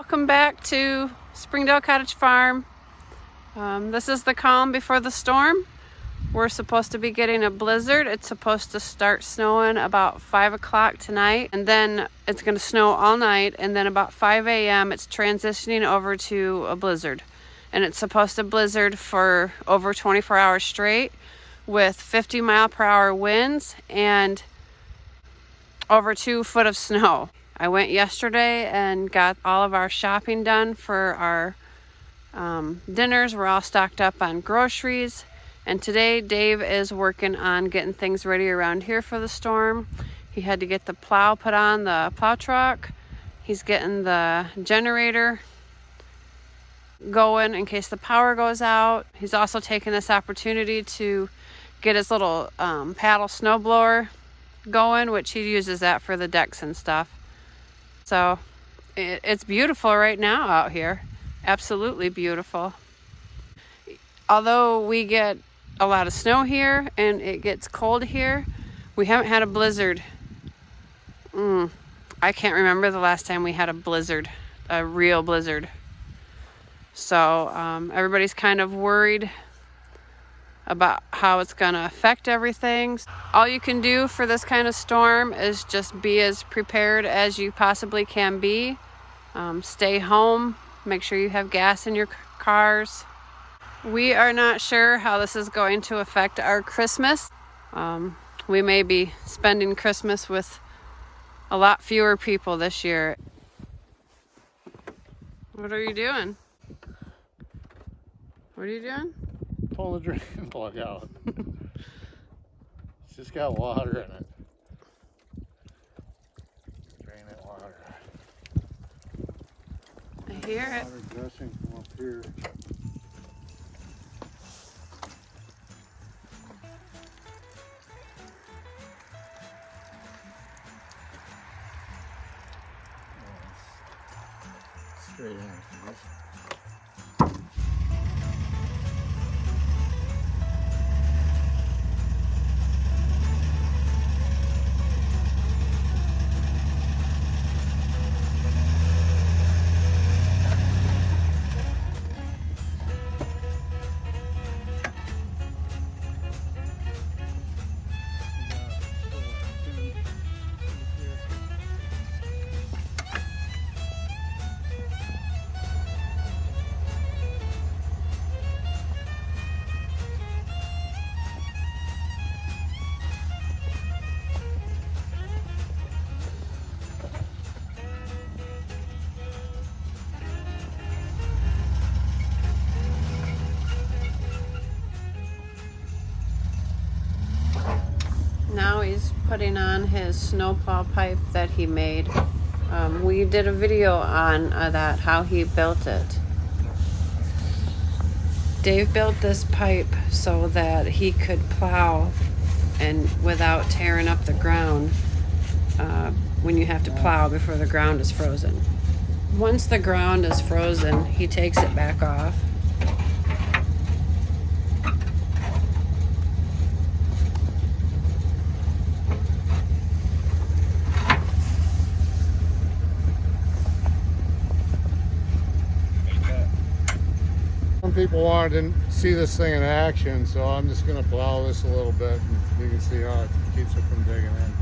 Welcome back to Springdale Cottage Farm. This is the calm before the storm. We're supposed to be getting a blizzard. It's supposed to start snowing about 5 o'clock tonight, and then it's going to snow all night, and then about 5 a.m. it's transitioning over to a blizzard. And it's supposed to blizzard for over 24 hours straight with 50-mile-per-hour winds and over 2 foot of snow. I went yesterday and got all of our shopping done for our dinners. We're all stocked up on groceries. And today Dave is working on getting things ready around here for the storm. He had to get the plow put on the plow truck. He's getting the generator going in case the power goes out. He's also taking this opportunity to get his little paddle snowblower going, which he uses that for the decks and stuff. So it's beautiful right now out here. Absolutely beautiful. Although we get a lot of snow here and it gets cold here, we haven't had a blizzard. I can't remember the last time we had a blizzard, a real blizzard. So everybody's kind of worried about how it's going to affect everything. All you can do for this kind of storm is just be as prepared as you possibly can be. Stay home. Make sure you have gas in your cars. We are not sure how this is going to affect our Christmas. We may be spending Christmas with a lot fewer people this year. What are you doing? What are you doing? Pull the drain plug out. It's just got water in it. Drain that water. I hear it. Water gushing from up here. Straight in. Now he's putting on his snowplow pipe that he made. We did a video on that, how he built it. Dave built this pipe so that he could plow and without tearing up the ground when you have to plow before the ground is frozen. Once the ground is frozen, he takes it back off. Some people wanted to see this thing in action, so I'm just going to plow this a little bit and you can see how it keeps it from digging in.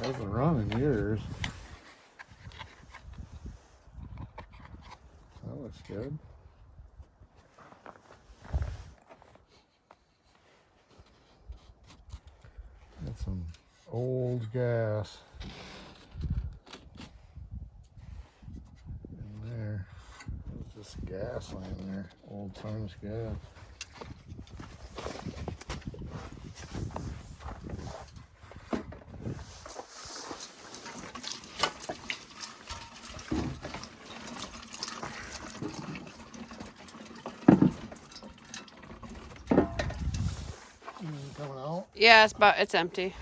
Hasn't run in years. That looks good. Got some old gas in there. There's just gas laying there. Old times gas. coming out? Yeah, it's empty.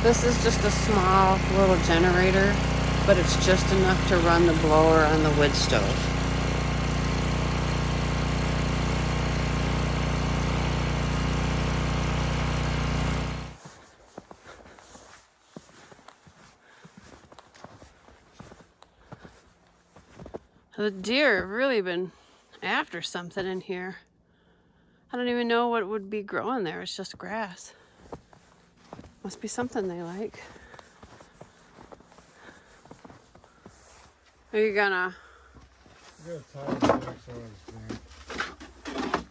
This is just a small little generator, but it's just enough to run the blower on the wood stove. The deer have really been after something in here. I don't even know what would be growing there. It's just grass. Must be something they like. Are you gonna? You gotta tie the next one.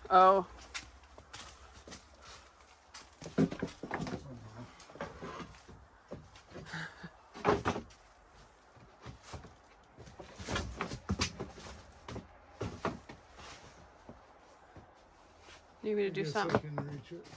Oh. Need me to do something? I can reach it.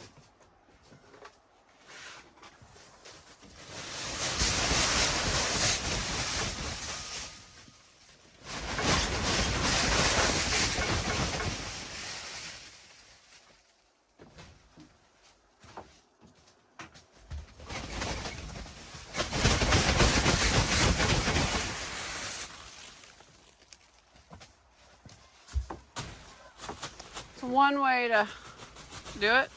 It's one way to do it.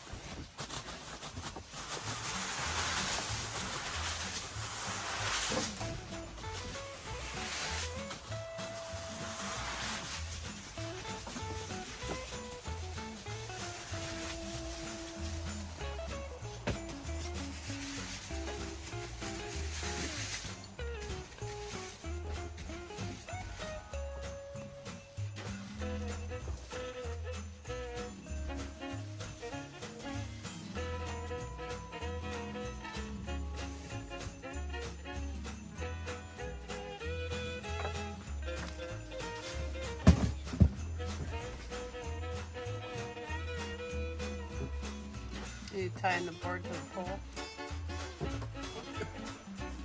You tying the board to the pole?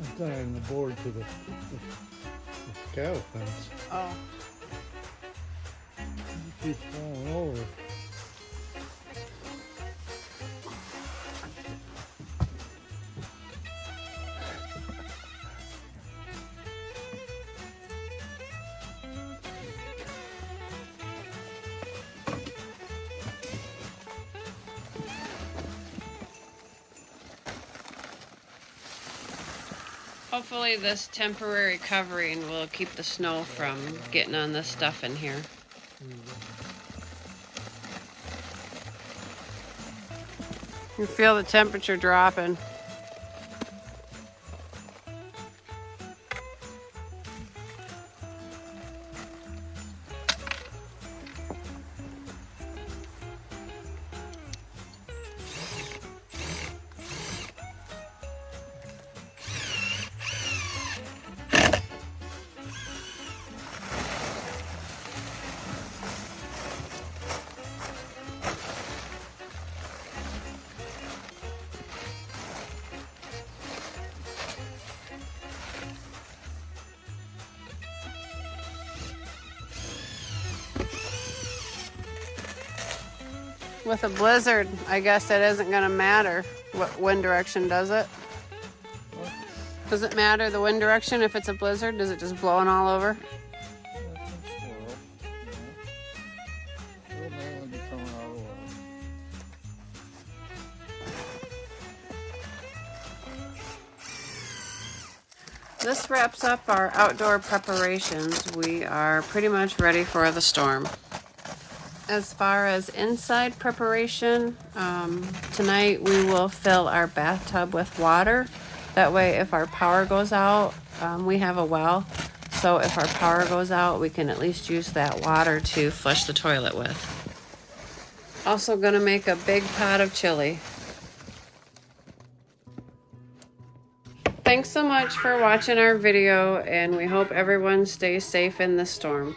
I'm tying the board to the cattle fence. Oh. It keeps falling over. Hopefully this temporary covering will keep the snow from getting on this stuff in here. You feel the temperature dropping. With a blizzard, I guess it isn't going to matter what wind direction, does it? What? Does it matter the wind direction if it's a blizzard? Does it just blowing all over? It'll mainly be coming out of the way. This wraps up our outdoor preparations. We are pretty much ready for the storm. As far as inside preparation, tonight we will fill our bathtub with water. That way if our power goes out, we have a well. So if our power goes out, we can at least use that water to flush the toilet with. Also gonna make a big pot of chili. Thanks so much for watching our video, and we hope everyone stays safe in this storm.